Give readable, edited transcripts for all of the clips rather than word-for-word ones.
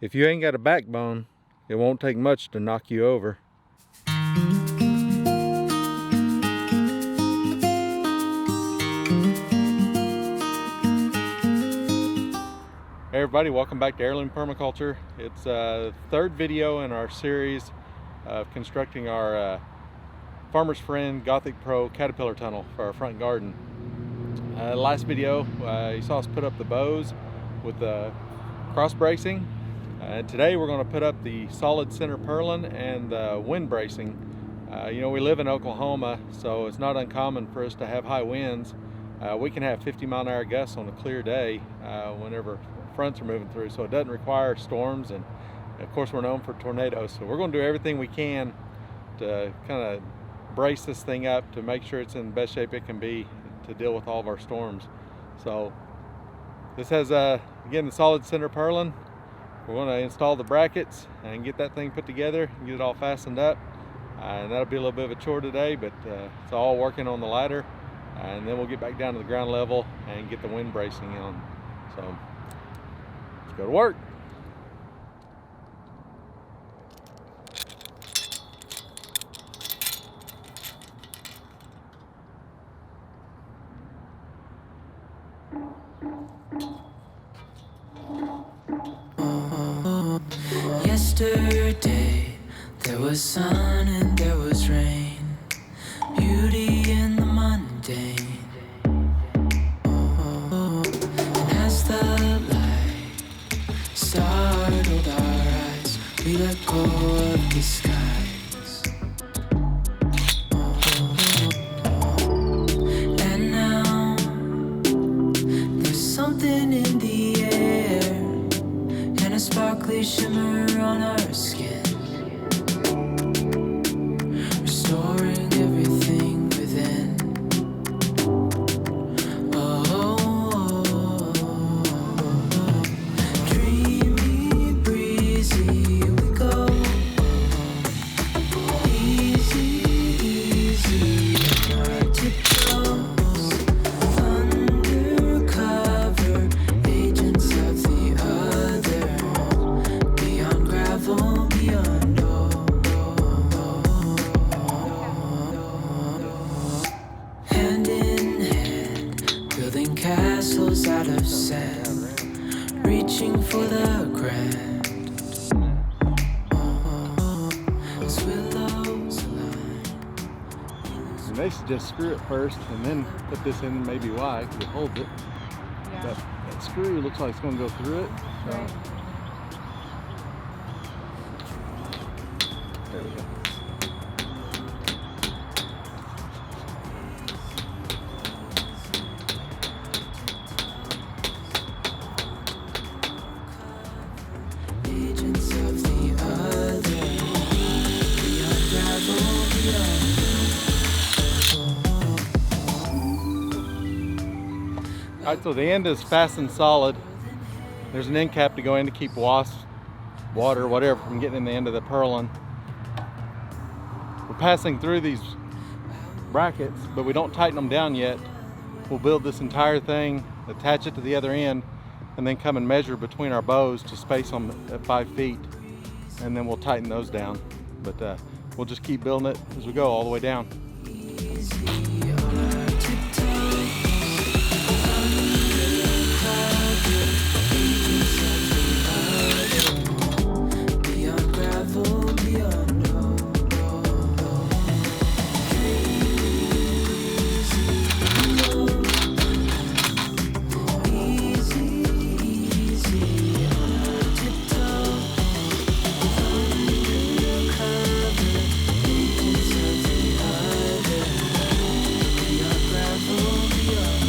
If you ain't got a backbone, it won't take much to knock you over. Hey everybody, welcome back to Heirloom Permaculture. It's the third video in our series of constructing our Farmers Friend Gothic Pro caterpillar tunnel for our front garden. Last video, you saw us put up the bows with the cross bracing. Today we're going to put up the solid center purlin and the wind bracing. You know, we live in Oklahoma, so it's not uncommon for us to have high winds. We can have 50-mile-an-hour gusts on a clear day whenever fronts are moving through, so it doesn't require storms, and of course we're known for tornadoes. So we're going to do everything we can to kind of brace this thing up to make sure it's in the best shape it can be to deal with all of our storms. So this has again the solid center purlin. We're going to install the brackets and get that thing put together and get it all fastened up, and that'll be a little bit of a chore today, but it's all working on the ladder, and then we'll get back down to the ground level and get the wind bracing on. So let's go to work. Yesterday there was sun and there was rain, beauty in the mundane. And as the light startled our eyes, we let go of the skies. And now there's something in the air and a sparkly shimmer on our skin, restoring everything within. Oh, dreamy, breezy, we go. Easy, easy, our tiptoes, undercover, agents of the other. Beyond gravel, beyond hand in hand, building castles out of sand, reaching for the grand. As willows align. And they suggest screw it first and then put this in, maybe why, because it holds it. Yeah. But that screw looks like it's going to go through it. So. Right. There we go. Agents of the other, beyond gravel, Alright, so the end is fastened solid. There's an end cap to go in to keep wasps, water, whatever from getting in the end of the purlin. We're passing through these brackets, but we don't tighten them down yet. We'll build this entire thing, attach it to the other end, and then come and measure between our bows to space them at 5 feet, and then we'll tighten those down. But we'll just keep building it as we go all the way down. beyond gravel, beyond easy, easy, on our tiptoe, undercover, agents of the other, beyond gravel, beyond.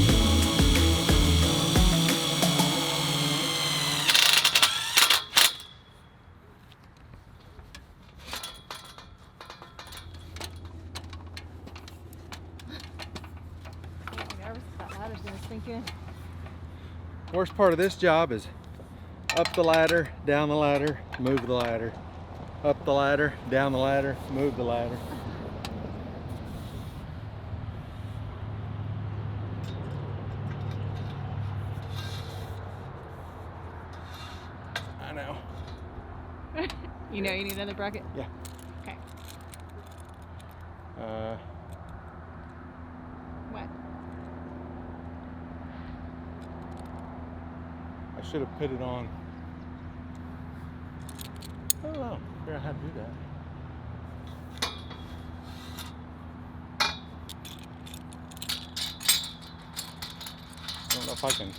Nervous that ladder's gonna sink in. Worst part of this job is up the ladder, down the ladder, move the ladder. Up the ladder, down the ladder, move the ladder. I know. You know you need another bracket? Yeah. Okay. What? I should have put it on. I don't know. Figure out how to do that. I don't know if I can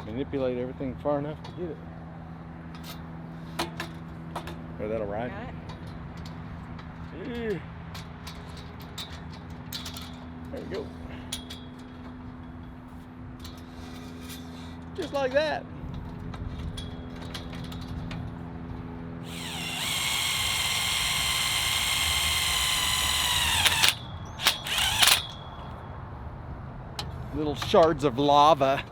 manipulate everything far enough to get it. Is that all right? Got it? Yeah. There we go. Just like that. Little shards of lava.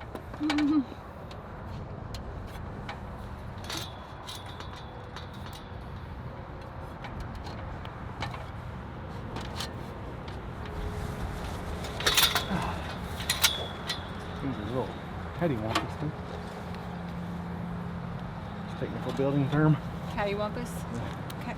These are little cattywampus too. Technical building term. Cattywampus? Okay.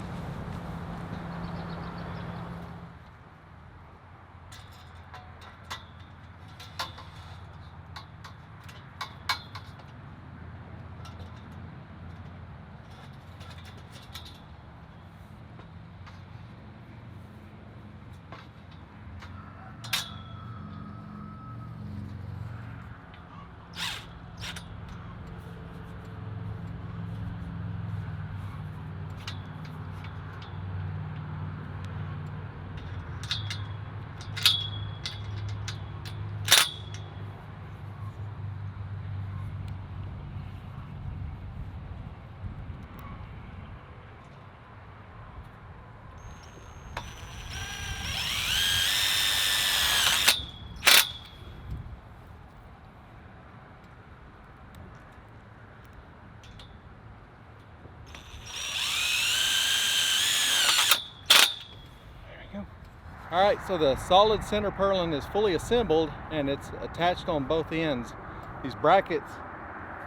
All right, so the solid center purlin is fully assembled and it's attached on both ends. These brackets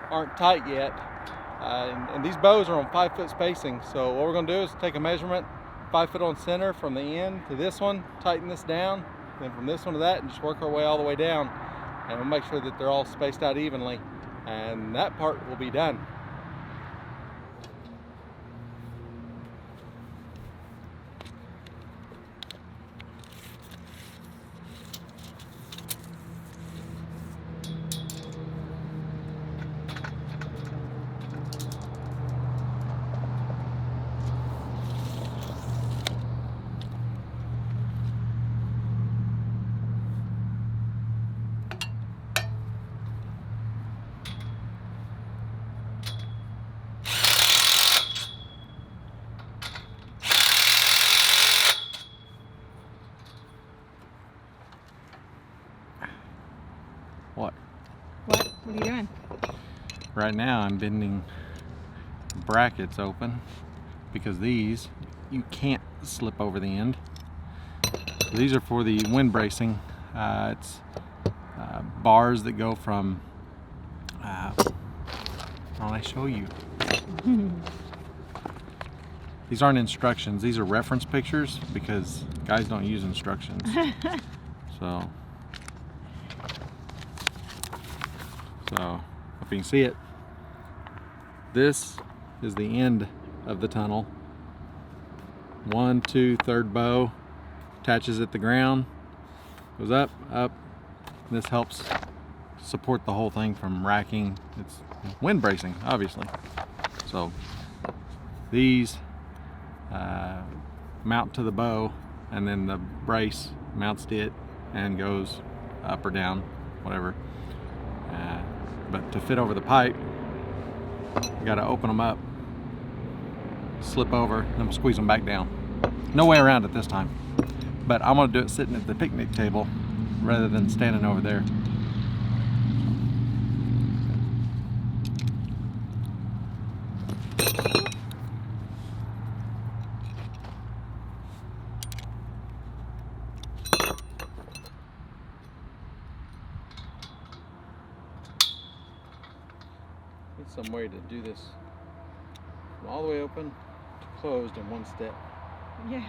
aren't tight yet, and these bows are on 5 foot spacing. So what we're gonna do is take a measurement, 5 foot on center from the end to this one, tighten this down, then from this one to that, and just work our way all the way down. And we'll make sure that they're all spaced out evenly, and that part will be done. What? What? What are you doing? Right now I'm bending brackets open because these you can't slip over the end. These are for the wind bracing. It's bars that go from, I'll show you. These aren't instructions, these are reference pictures because guys don't use instructions. So if you can see it, this is the end of the tunnel. 1, 2, third bow, attaches at the ground, goes up, up. This helps support the whole thing from racking. It's wind bracing, obviously. So these mount to the bow, and then the brace mounts to it and goes up or down, whatever. But to fit over the pipe, you got to open them up, slip over, then squeeze them back down. No way around it this time. But I'm going to do it sitting at the picnic table rather than standing over there. Need some way to do this from all the way open to closed in one step. Yeah.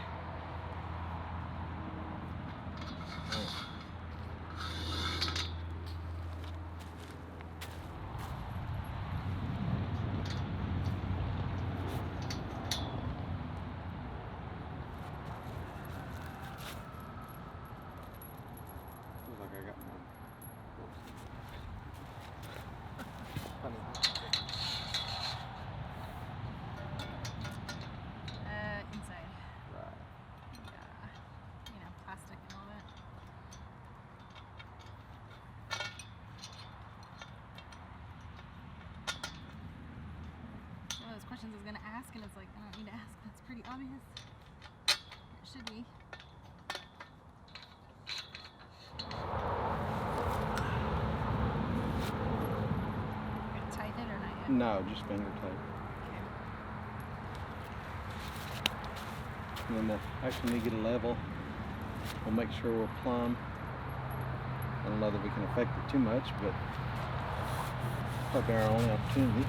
Feels like I got one. Inside. Right. Yeah. You know, plastic and all that. One of those questions I was gonna ask, and it's like, I don't need to ask. That's pretty obvious. It should be. Gonna tighten it or not yet? No, just finger tight. And then we'll actually need to get a level. We'll make sure we're plumb. I don't know that we can affect it too much, but probably our only opportunity.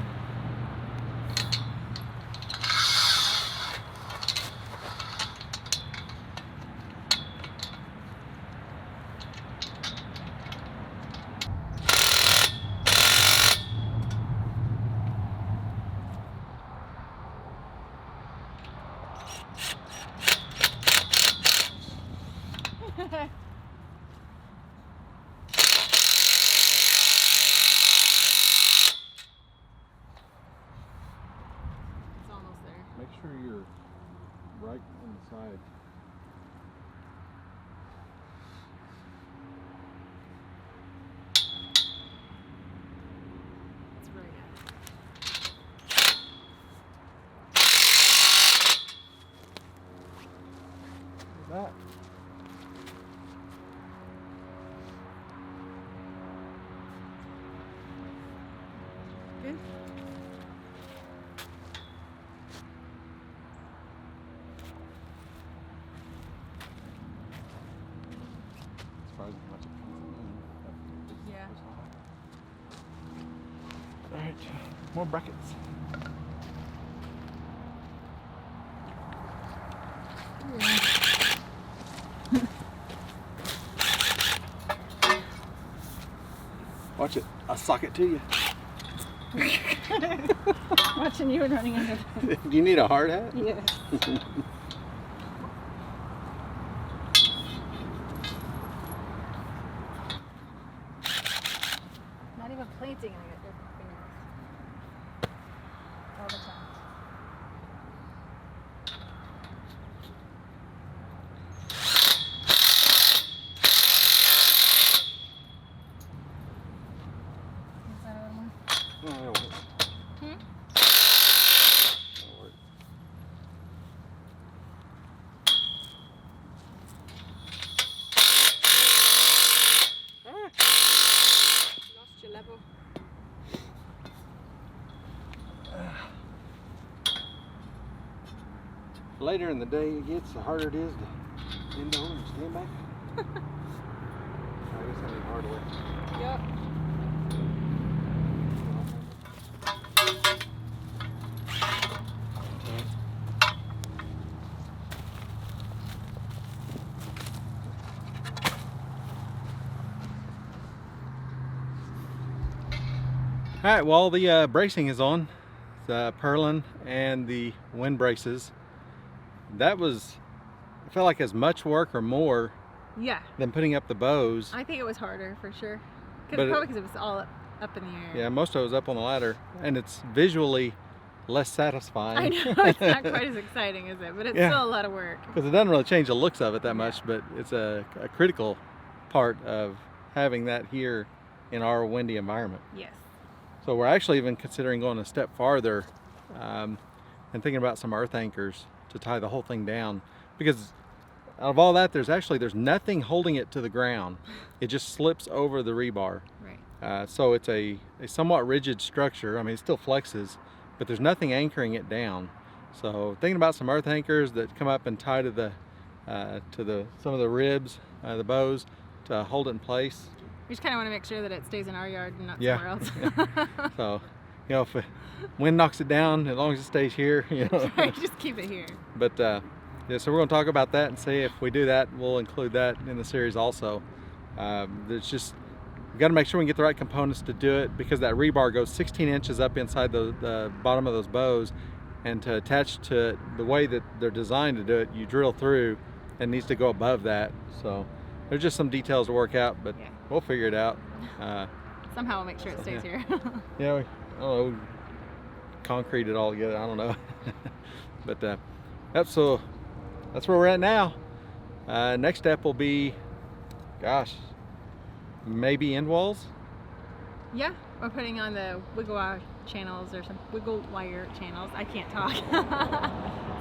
It's almost there. Make sure you're right on the side. It's right at it. Look at that. Good. Surprising how much it comes in. Yeah. Alright, more brackets. Watch it. I'll sock it to you. Watching you and running under. Do you need a hard hat? Yes. Not even planting, I get different fingers. All the time. Inside a little more. No, that'll work. Hmm? That'll work. Lost your level. The later in the day it gets, the harder it is to bend over and stand back. I guess I need hardware. Yep. All right, well, the bracing is on, the purlin and the wind braces. That was, it felt like as much work or more Yeah. than putting up the bows. I think it was harder for sure. But Probably because it was all up in the air. Yeah, most of it was up on the ladder, and it's visually less satisfying. I know, it's not quite as exciting, is it? But it's Yeah. still a lot of work. Because it doesn't really change the looks of it that much, but it's a critical part of having that here in our windy environment. Yes. So we're actually even considering going a step farther and thinking about some earth anchors to tie the whole thing down, because out of all that there's nothing holding it to the ground. It just slips over the rebar. Right. So it's a somewhat rigid structure. I mean, it still flexes, but there's nothing anchoring it down. So thinking about some earth anchors that come up and tie to some of the ribs, the bows, to hold it in place. We just kind of want to make sure that it stays in our yard and not Yeah. somewhere else. So, You know, if the wind knocks it down, as long as it stays here, you know. Right, just keep it here. But yeah, so we're going to talk about that and see if we do that. We'll include that in the series also. It's just, we got to make sure we can get the right components to do it, because that rebar goes 16 inches up inside the bottom of those bows, and to attach to it the way that they're designed to do it, you drill through and it needs to go above that. So there's just some details to work out, but Yeah. we'll figure it out. Somehow we'll make sure it stays here. Yeah, I don't know, concrete it all together, I don't know. But yep, so that's where we're at now. Next step will be, gosh, maybe end walls. Yeah, we're putting on the wiggle wire channels or some wiggle wire channels. I can't talk.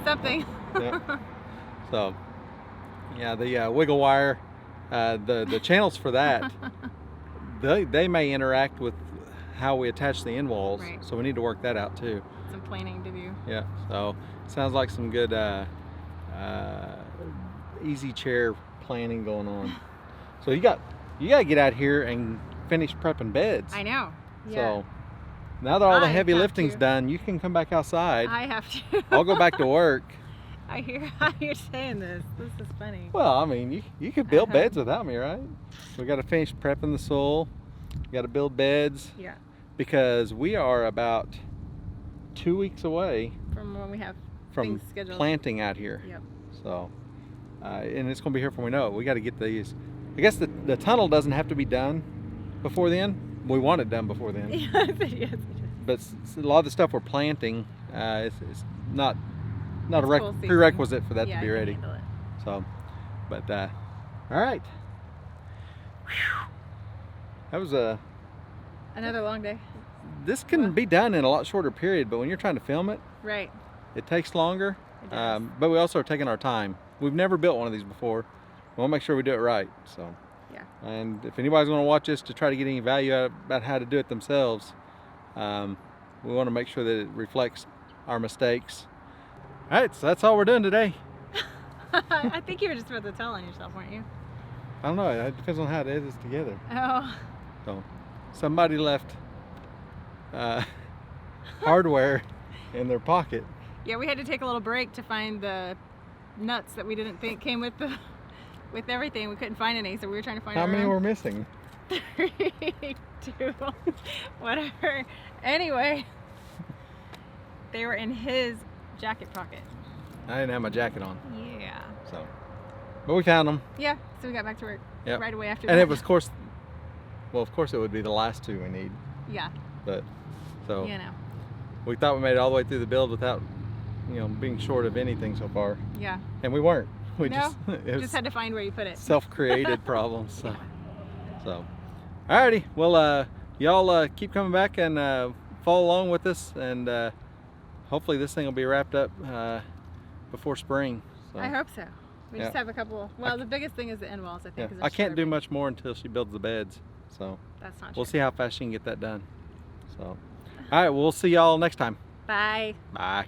Something. Yeah. So yeah, the wiggle wire, the channels for that, they may interact with how we attach the end walls. Right. So we need to work that out too. Some planning to do. Yeah, so sounds like some good easy chair planning going on. So you got to get out here and finish prepping beds. I know. Yeah. So now that all the I heavy have lifting's to. done, you can come back outside. I have to. I'll go back to work. I hear how you're saying this. This is funny. Well, I mean, you could build Uh-huh. beds without me, right? We got to finish prepping the soil. We got to build beds, Yeah. because we are about 2 weeks away From when we have from things scheduled. planting out here. Yep. So, and it's going to be here before we know it. We got to get these. I guess the tunnel doesn't have to be done before then. We want it done before then. Yes, it is. But a lot of the stuff we're planting, it's not a It's cool season. prerequisite for that Yeah, to be I can ready. handle it. So, but all right. Whew. That was Another long day. this can be done in a lot shorter period, but when you're trying to film it, Right. it takes longer. It does. But we also are taking our time. We've never built one of these before. We want to make sure we do it right. So, Yeah. and if anybody's going to watch this to try to get any value out about how to do it themselves, we want to make sure that it reflects our mistakes. All right, so that's all we're doing today. I think you were just about to tell on yourself, weren't you? I don't know. It depends on how it is together. Oh. So, somebody left hardware in their pocket. Yeah, we had to take a little break to find the nuts that we didn't think came with with everything. We couldn't find any, so we were trying to find How our many own. were missing? 3, 2, whatever. Anyway, they were in his jacket pocket. I didn't have my jacket on, Yeah. so. But we found them. Yeah, so we got back to work Yep. right away after And that. it was, of course, well, of course it would be the last two we need. Yeah, But, so, you know. we thought we made it all the way through the build without, being short of anything so far. Yeah. And we weren't. We No, it was just had to find where you put it. self-created problems. So, alrighty. Well, y'all keep coming back and follow along with us, and hopefully this thing will be wrapped up before spring. So, I hope so. We just Yeah. have a couple. Well, the biggest thing is the end walls, I yeah. think. 'cause I it's can't do starving. much more until she builds the beds. So That's not we'll true. see how fast she can get that done. So, all right. We'll see y'all next time. Bye. Bye.